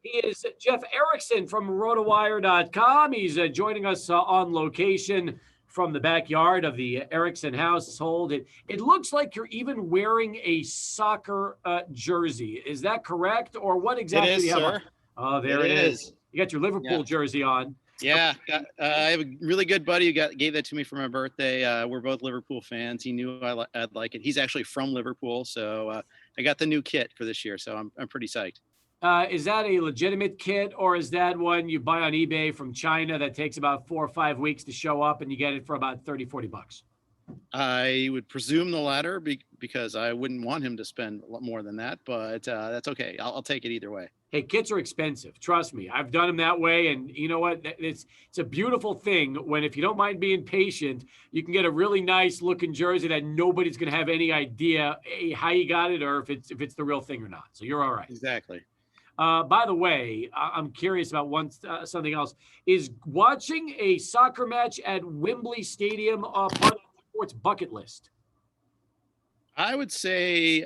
He is Jeff Erickson from Rotowire.com. He's joining us on location from the backyard of the Erickson household. It looks like you're even wearing a soccer jersey. Is that correct? Or what It exactly do is, you have on? sir. Oh, there it is. You got your Liverpool Yeah. jersey on. Yeah, I have a really good buddy who gave that to me for my birthday. We're both Liverpool fans. He knew I'd like it. He's actually from Liverpool, so I got the new kit for this year. So I'm pretty psyched. Is that a legitimate kit, or is that one you buy on eBay from China that takes about 4 or 5 weeks to show up and you get it for about 30, 40 bucks? I would presume the latter because I wouldn't want him to spend a lot more than that, but that's okay. I'll take it either way. Hey, kits are expensive. Trust me. I've done them that way. And you know what? It's a beautiful thing when, if you don't mind being patient, you can get a really nice looking jersey that nobody's going to have any idea how you got it or if it's the real thing or not. So you're all right. Exactly. By the way, I'm curious about something else. Is watching a soccer match at Wembley Stadium part of the sports bucket list? I would say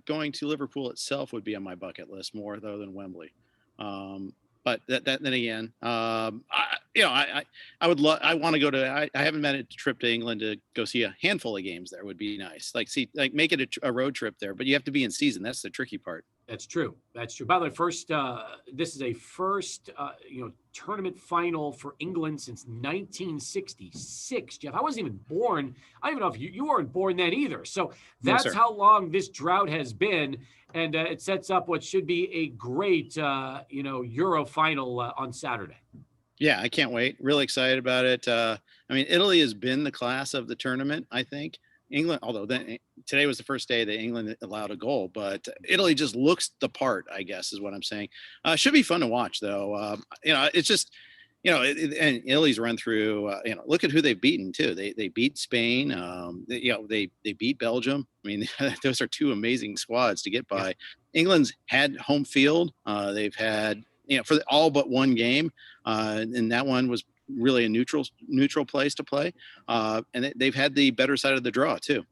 going to Liverpool itself would be on my bucket list more though than Wembley. But then again, I would love. I want to go to. I haven't made a trip to England to go see a handful of games. There would be nice. Make it a road trip there, but you have to be in season. That's the tricky part. That's true. That's true. By the way, this is a first tournament final for England since 1966. Jeff, I wasn't even born. I don't even know if you weren't born then either. So that's how long this drought has been, and it sets up what should be a great Euro final on Saturday. Yeah, I can't wait. Really excited about it. Italy has been the class of the tournament, I think. England, although today was the first day that England allowed a goal, but Italy just looks the part, I guess, is what I'm saying. Should be fun to watch, though. It's just, and Italy's run through. Look at who they've beaten too. They beat Spain. They beat Belgium. I mean, those are two amazing squads to get by. Yeah. England's had home field. They've had for all but one game, and that one was really a neutral place to play, and they've had the better side of the draw too.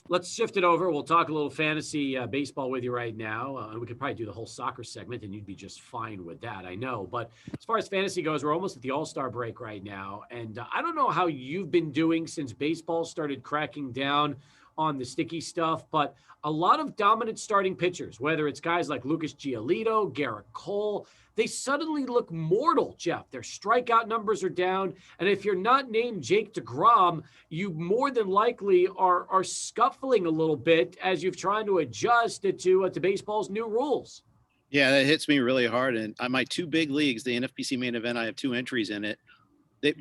Let's shift it over. We'll talk a little fantasy baseball with you right now. We could probably do the whole soccer segment and you'd be just fine with that, I know. But as far as fantasy goes, we're almost at the All-Star break right now. And I don't know how you've been doing since baseball started cracking down on the sticky stuff, but a lot of dominant starting pitchers, whether it's guys like Lucas Giolito, Garrett Cole, they suddenly look mortal, Jeff. Their strikeout numbers are down. And if you're not named Jake DeGrom, you more than likely are scuffling a little bit as you've trying to adjust to baseball's new rules. Yeah, that hits me really hard. And my two big leagues, the NFBC main event, I have two entries in it.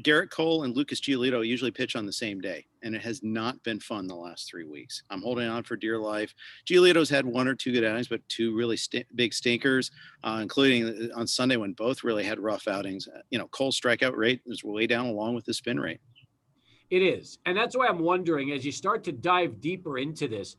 Garrett Cole and Lucas Giolito usually pitch on the same day, and it has not been fun the last 3 weeks. I'm holding on for dear life. Giolito's had one or two good outings, but two really big stinkers, including on Sunday when both really had rough outings. Cole's strikeout rate is way down along with the spin rate. It is, and that's why I'm wondering, as you start to dive deeper into this,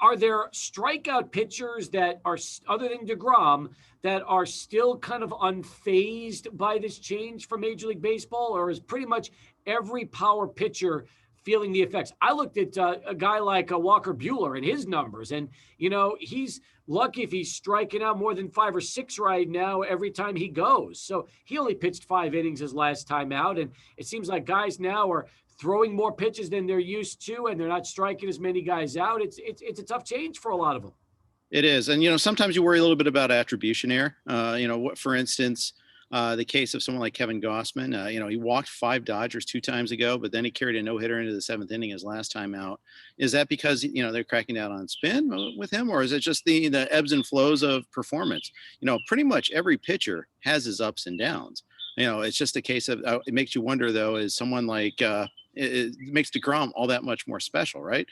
are there strikeout pitchers that are, other than DeGrom, that are still kind of unfazed by this change from Major League Baseball, or is pretty much every power pitcher feeling the effects? I looked at a guy like Walker Buehler and his numbers, and, he's lucky if he's striking out more than 5 or 6 right now every time he goes. So he only pitched 5 innings his last time out, and it seems like guys now are throwing more pitches than they're used to, and they're not striking as many guys out. It's a tough change for a lot of them. It is. And, sometimes you worry a little bit about attribution error. For instance, the case of someone like Kevin Gossman, he walked 5 Dodgers 2 times ago, but then he carried a no-hitter into the 7th inning his last time out. Is that because, they're cracking down on spin with him, or is it just the ebbs and flows of performance? Pretty much every pitcher has his ups and downs. It's just a case of, it makes you wonder, though, is someone like, it makes DeGrom all that much more special, right?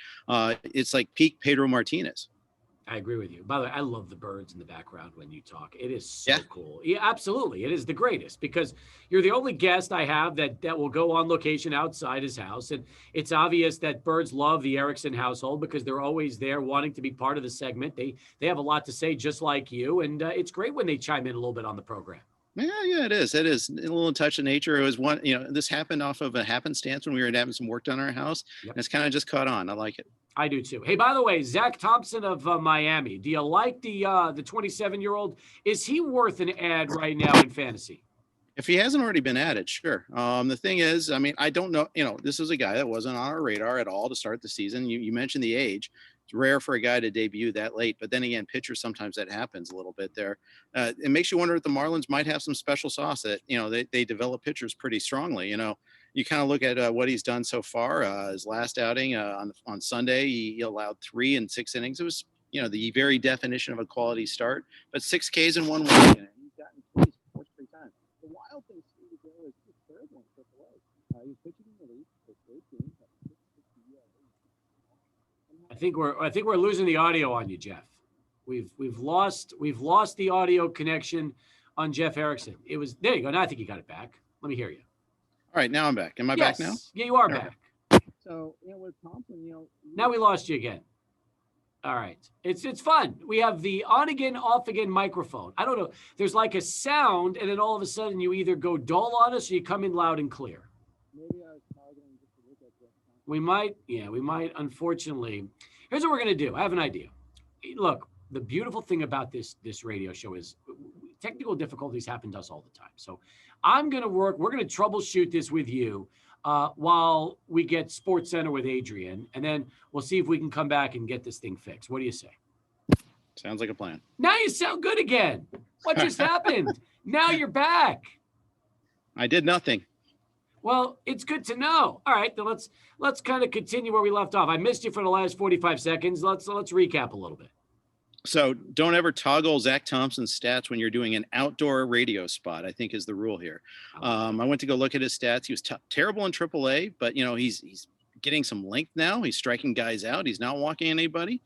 It's like peak Pedro Martinez. I agree with you. By the way, I love the birds in the background when you talk. It is so cool. Yeah, absolutely. It is the greatest because you're the only guest I have that will go on location outside his house. And it's obvious that birds love the Erickson household because they're always there wanting to be part of the segment. They have a lot to say just like you. And it's great when they chime in a little bit on the program. Yeah, it is. It is a little touch of nature. It was one, this happened off of a happenstance when we were having some work done on our house. Yep. And it's kind of just caught on. I like it. I do too. Hey, by the way, Zach Thompson of Miami. Do you like the 27-year-old? Is he worth an ad right now in fantasy? If he hasn't already been added, sure. The thing is, I mean, I don't know. This is a guy that wasn't on our radar at all to start the season. You mentioned the age. It's rare for a guy to debut that late, but then again, pitchers, sometimes that happens a little bit there. It makes you wonder if the Marlins might have some special sauce that, they develop pitchers pretty strongly. You kind of look at what he's done so far. His last outing on Sunday, he allowed 3 in 6 innings. It was, the very definition of a quality start, but 6 Ks in 1 win. He's gotten pleased 4 straight times. The wild thing is he's terrible in AAA. He's pitching in relief for 8 games. I think we're losing the audio on you, Jeff. We've lost the audio connection on Jeff Erickson. There you go. Now I think you got it back. Let me hear you. All right, now I'm back. Am I back now? Yeah, you are back. So, with Thompson, now we lost you again. All right. It's fun. We have the on again, off again microphone. I don't know. There's like a sound, and then all of a sudden you either go dull on us or you come in loud and clear. Maybe I was targeting just to look at that. We might, unfortunately. Here's what we're going to do. I have an idea. Look, the beautiful thing about this radio show is technical difficulties happen to us all the time. So we're going to troubleshoot this with you while we get Sports Center with Adrian, and then we'll see if we can come back and get this thing fixed. What do you say? Sounds like a plan. Now you sound good again. What just happened? Now you're back. I did nothing. Well, it's good to know. All right, then let's kind of continue where we left off. I missed you for the last 45 seconds. Let's recap a little bit. So don't ever toggle Zach Thompson's stats when you're doing an outdoor radio spot, I think is the rule here. I went to go look at his stats. He was terrible in AAA, but he's getting some length now. He's striking guys out. He's not walking anybody.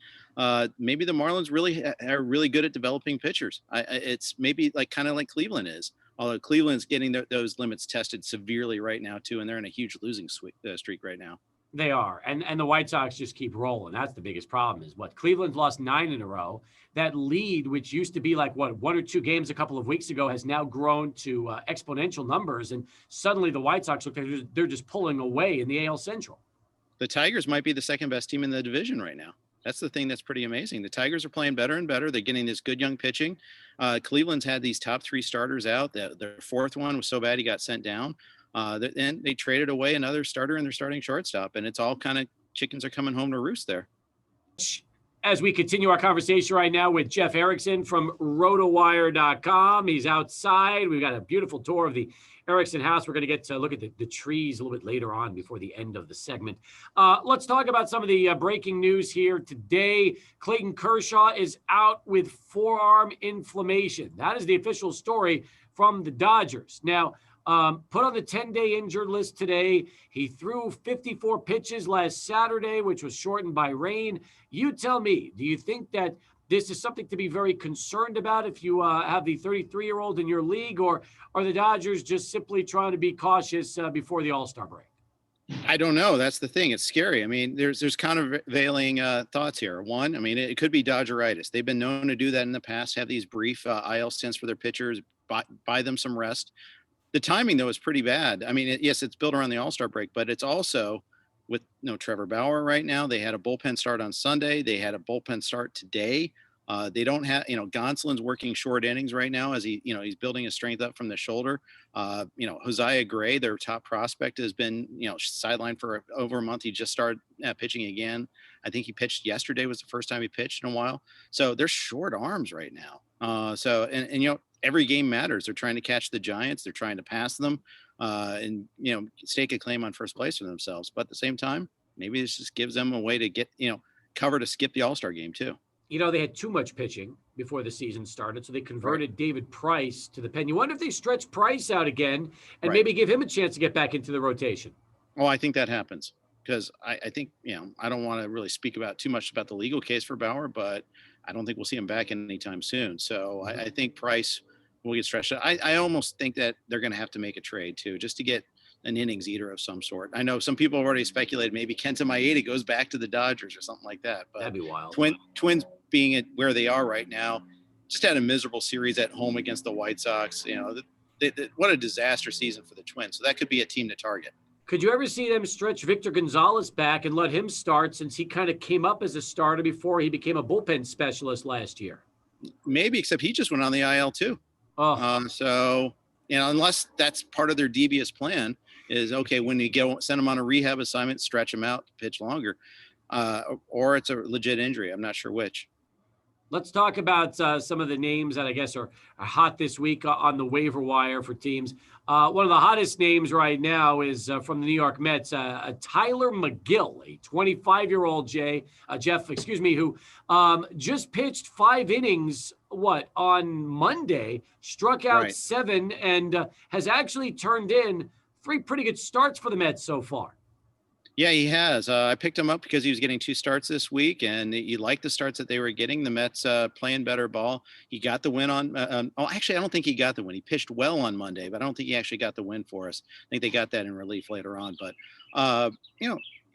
Maybe the Marlins really are really good at developing pitchers. It's maybe kind of like Cleveland is. Although Cleveland's getting those limits tested severely right now too, and they're in a huge losing streak right now. They are, and the White Sox just keep rolling. That's the biggest problem. Is what Cleveland's lost 9 in a row. That lead, which used to be like 1 or 2 games a couple of weeks ago, has now grown to exponential numbers. And suddenly the White Sox look like they're just pulling away in the AL Central. The Tigers might be the second best team in the division right now. That's the thing that's pretty amazing. The Tigers are playing better and better. They're getting this good young pitching. Cleveland's had these top 3 starters out. Their 4th one was so bad he got sent down. And they traded away another starter in their starting shortstop. And it's all kind of chickens are coming home to roost there. As we continue our conversation right now with Jeff Erickson from Rotowire.com. He's outside. We've got a beautiful tour of the Erickson house. We're going to get to look at the trees a little bit later on before the end of the segment. Let's talk about some of the breaking news here today. Clayton Kershaw is out with forearm inflammation. That is the official story from the Dodgers. Now, put on the 10-day injured list today. He threw 54 pitches last Saturday, which was shortened by rain. You tell me, do you think that this is something to be very concerned about if you have the 33-year-old in your league, or are the Dodgers just simply trying to be cautious before the All-Star break? I don't know. That's the thing. It's scary. I mean, there's countervailing thoughts here. One, I mean, it could be Dodgeritis. They've been known to do that in the past, have these brief IL stints for their pitchers, buy them some rest. The timing, though, is pretty bad. I mean, yes, it's built around the All-Star break, but it's also with Trevor Bauer right now. They had a bullpen start on Sunday. They had a bullpen start today. They don't have, Gonzalen's working short innings right now as he's building his strength up from the shoulder. Josiah Gray, their top prospect, has been, sidelined for over a month. He just started pitching again. I think he pitched yesterday was the first time he pitched in a while. So they're short arms right now. Every game matters. They're trying to catch the Giants. They're trying to pass them and stake a claim on first place for themselves. But at the same time, maybe this just gives them a way to get, cover to skip the All-Star game too. They had too much pitching before the season started, so they converted David Price to the pen. You wonder if they stretch Price out again and maybe give him a chance to get back into the rotation. Oh, I think that happens because I think, I don't want to really speak about too much about the legal case for Bauer, but I don't think we'll see him back anytime soon. So I think Price will get stretched out. I almost think that they're going to have to make a trade too, just to get an innings eater of some sort. I know some people have already speculated maybe Kenta Maeda goes back to the Dodgers or something like that. But that'd be wild. Twins being at where they are right now, just had a miserable series at home against the White Sox. what a disaster season for the Twins. So that could be a team to target. Could you ever see them stretch Victor Gonzalez back and let him start, since he kind of came up as a starter before he became a bullpen specialist last year? Maybe, except he just went on the IL too. Oh. So, unless that's part of their devious plan is, okay, when you send him on a rehab assignment, stretch him out, pitch longer, or it's a legit injury. I'm not sure which. Let's talk about some of the names that I guess are hot this week on the waiver wire for teams. One of the hottest names right now is from the New York Mets, Tyler McGill, a 25-year-old Jeff, who just pitched 5 innings, on Monday, struck out 7, and has actually turned in 3 pretty good starts for the Mets so far. Yeah, he has. I picked him up because he was getting 2 starts this week, and you like the starts that they were getting. The Mets playing better ball. He got the win on. Actually, I don't think he got the win. He pitched well on Monday, but I don't think he actually got the win for us. I think they got that in relief later on. But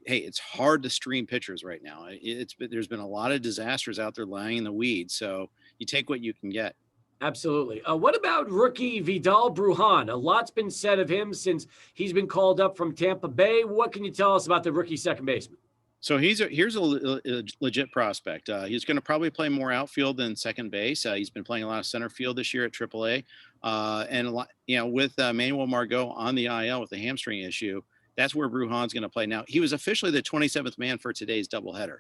hey, it's hard to stream pitchers right now. There's been a lot of disasters out there lying in the weeds, so you take what you can get. Absolutely. What about rookie Vidal Bruhan? A lot's been said of him since he's been called up from Tampa Bay. What can you tell us about the rookie second baseman? So here's a legit prospect. He's going to probably play more outfield than second base. He's been playing a lot of center field this year at AAA, and a lot, with Manuel Margot on the IL with the hamstring issue. That's where Bruhan's going to play. Now, he was officially the 27th man for today's doubleheader,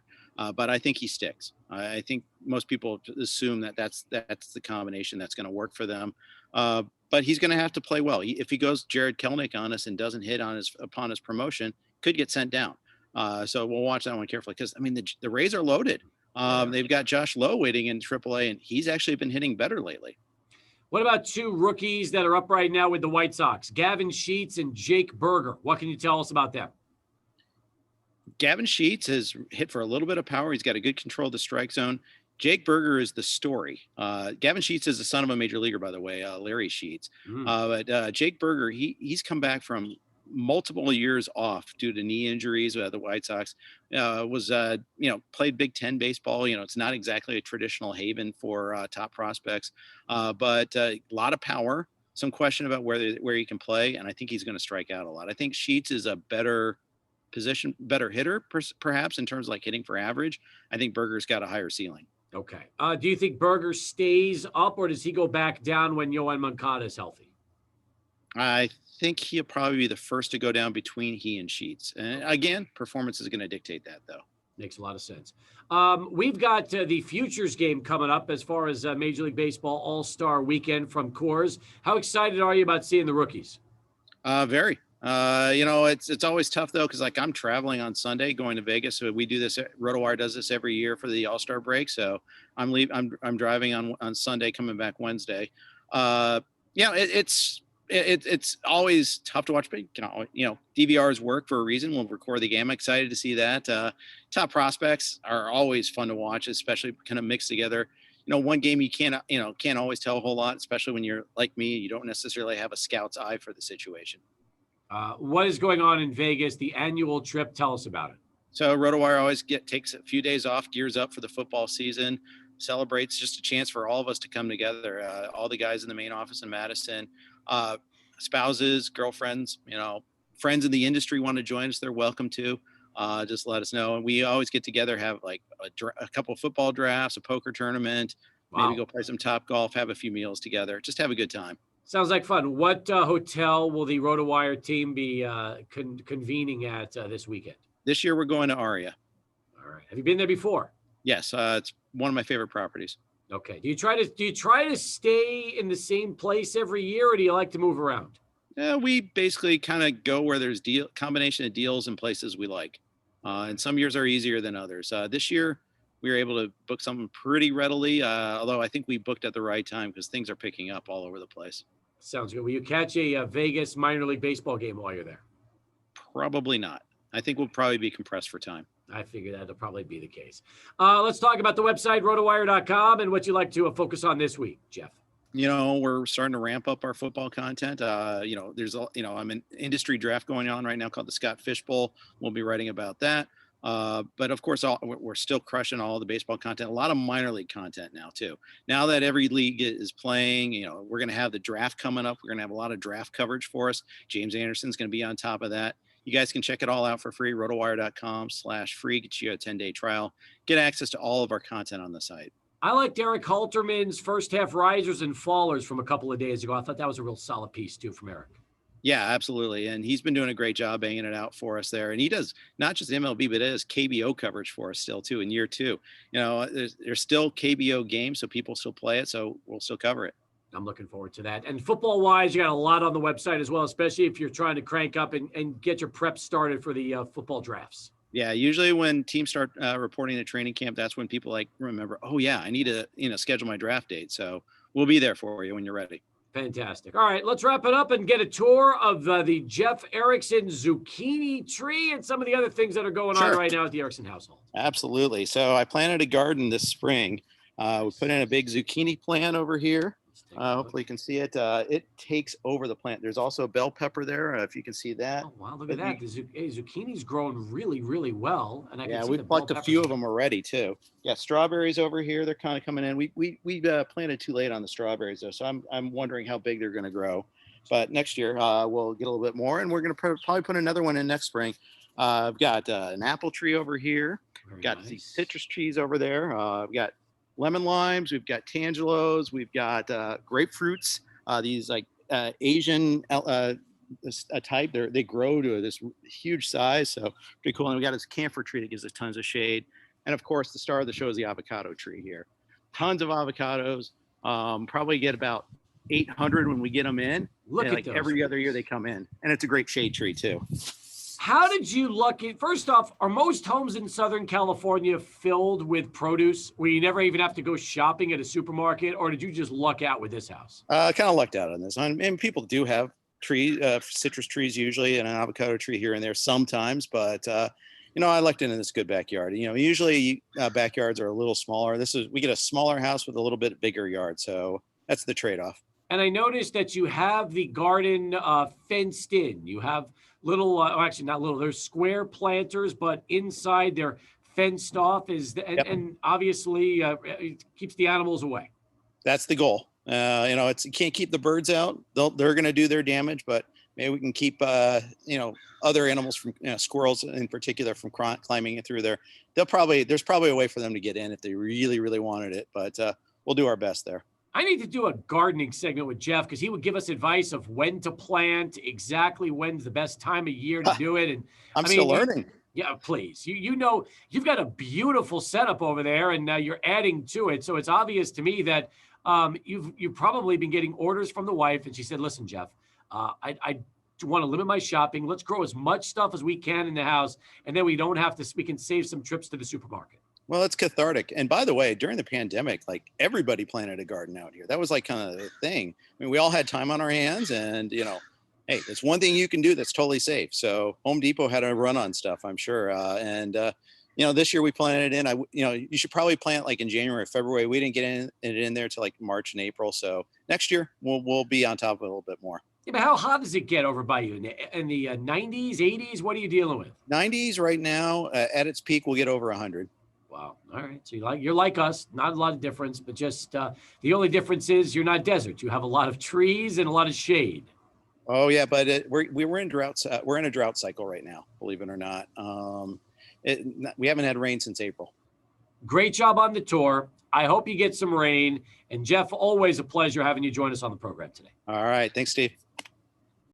but I think he sticks. I think most people assume that's the combination that's going to work for them. But he's going to have to play well. If he goes Jared Kelenic on us and doesn't hit upon his promotion, could get sent down. So we'll watch that one carefully because, the Rays are loaded. They've got Josh Lowe waiting in AAA, and he's actually been hitting better lately. What about 2 rookies that are up right now with the White Sox, Gavin Sheets and Jakeberger? What can you tell us about them? Gavin Sheets has hit for a little bit of power. He's got a good control of the strike zone. Jakeberger is the story. Gavin Sheets is the son of a major leaguer, by the way, Larry Sheets. But Jakeberger, he's come back from multiple years off due to knee injuries with the White Sox. Played Big Ten baseball. It's not exactly a traditional haven for top prospects, but a lot of power. Some question about where he can play, and I think he's going to strike out a lot. I think Sheets is a better hitter, perhaps in terms of like hitting for average. I think Berger's got a higher ceiling. Okay. Do you think Berger stays up, or does he go back down when Yohan Moncada is healthy? I think he'll probably be the first to go down between he and Sheets. And again, performance is going to dictate that, though. Makes a lot of sense. We've got the Futures game coming up as far as Major League Baseball All-Star Weekend from Coors. How excited are you about seeing the rookies? Very. It's always tough, though, because I'm traveling on Sunday going to Vegas. So we do this. Rotowire does this every year for the All-Star break. So I'm driving on Sunday, coming back Wednesday. It's always tough to watch, but DVRs work for a reason. We'll record the game. I'm excited to see that. Top prospects are always fun to watch, especially kind of mixed together. One game you can't always tell a whole lot, especially when you're like me. You don't necessarily have a scout's eye for the situation. What is going on in Vegas? The annual trip. Tell us about it. So Rotowire always takes a few days off, gears up for the football season, celebrates, just a chance for all of us to come together. All the guys in the main office in Madison, spouses, girlfriends, friends in the industry want to join us. They're welcome to. Just let us know. And we always get together, have like a couple of football drafts, a poker tournament, maybe go play some Top Golf, have a few meals together. Just have a good time. Sounds like fun. What hotel will the Rotowire team be convening at this weekend? This year we're going to Aria. All right. Have you been there before? Yes, it's one of my favorite properties. Okay. Do you try to stay in the same place every year, or do you like to move around? We basically kind of go where there's combination of deals and places we like. And some years are easier than others. This year we were able to book something pretty readily, although I think we booked at the right time because things are picking up all over the place. Sounds good. Will you catch a Vegas minor league baseball game while you're there? Probably not. I think we'll probably be compressed for time. I figure that'll probably be the case. Let's talk about the website, rotowire.com, and what you like to focus on this week, Jeff. We're starting to ramp up our football content. There's I'm an industry draft going on right now called the Scott Fish Bowl. We'll be writing about that. But of course, we're still crushing all the baseball content, a lot of minor league content now too. Now that every league is playing, we're going to have the draft coming up. We're going to have a lot of draft coverage for us. James Anderson's going to be on top of that. You guys can check it all out for free. Rotowire.com/free. Get you a 10-day trial. Get access to all of our content on the site. I liked Eric Halterman's first half risers and fallers from a couple of days ago. I thought that was a real solid piece too from Eric. Yeah, absolutely. And he's been doing a great job banging it out for us there. And he does not just MLB, but it is KBO coverage for us still too in year 2. There's still KBO games, so people still play it. So we'll still cover it. I'm looking forward to that. And football wise, you got a lot on the website as well, especially if you're trying to crank up and get your prep started for the football drafts. Yeah, usually when teams start reporting to training camp, that's when people remember, oh yeah, I need to schedule my draft date. So we'll be there for you when you're ready. Fantastic. All right, let's wrap it up and get a tour of the Jeff Erickson zucchini tree and some of the other things that are going on right now at the Erickson household. Absolutely. So I planted a garden this spring. We put in a big zucchini plant over here. Hopefully you can see it. It takes over the plant. There's also a bell pepper there, if you can see that. Oh, wow, look at that. The zucchini's growing really, really well. And I can see we've plucked a few of them already, too. Yeah, strawberries over here, they're kind of coming in. We planted too late on the strawberries, though, so I'm wondering how big they're going to grow. But next year, we'll get a little bit more, and we're going to probably put another one in next spring. I've got an apple tree over here. We've got these citrus trees over there. I've got lemon limes, we've got tangelos, we've got grapefruits, these Asian type. They grow to this huge size, so pretty cool. And we got this camphor tree that gives us tons of shade. And of course, the star of the show is the avocado tree here. Tons of avocados. Probably get about 800 when we get them in. Look at those. Every other year they come in, and it's a great shade tree too. How did you first off, are most homes in Southern California filled with produce where you never even have to go shopping at a supermarket, or did you just luck out with this house? Kind of lucked out on this. And people do have citrus trees usually, and an avocado tree here and there sometimes, but I lucked into this good backyard. Usually backyards are a little smaller. We get a smaller house with a little bit bigger yard, so that's the trade-off. And I noticed that you have the garden fenced in. You have little, actually not little, there's square planters, but inside they're fenced off. And obviously it keeps the animals away. That's the goal. You can't keep the birds out. They're going to do their damage, but maybe we can keep, other animals from, squirrels in particular, from climbing through there. There's probably a way for them to get in if they really, really wanted it, but we'll do our best there. I need to do a gardening segment with Jeff because he would give us advice of when to plant, exactly when's the best time of year to do it. And I'm still learning. Yeah, please. You've got a beautiful setup over there, and you're adding to it. So it's obvious to me that you've probably been getting orders from the wife, and she said, "Listen, Jeff, I want to limit my shopping. Let's grow as much stuff as we can in the house, and then we can save some trips to the supermarket." Well, it's cathartic. And by the way, during the pandemic, everybody planted a garden out here. That was kind of the thing. I mean, we all had time on our hands, and hey, it's one thing you can do that's totally safe. So Home Depot had a run on stuff, I'm sure. This year we planted it in. You should probably plant in January or February. We didn't get it in there till March and April. So next year we'll be on top of it a little bit more. Yeah, but how hot does it get over by you? In the 90s, 80s? What are you dealing with? 90s right now. At its peak, we'll get over 100. Wow. All right. So you're like us, not a lot of difference, but just the only difference is you're not desert. You have a lot of trees and a lot of shade. Oh yeah, but we're in drought. We're in a drought cycle right now, believe it or not. We haven't had rain since April. Great job on the tour. I hope you get some rain. And Jeff, always a pleasure having you join us on the program today. All right. Thanks, Steve.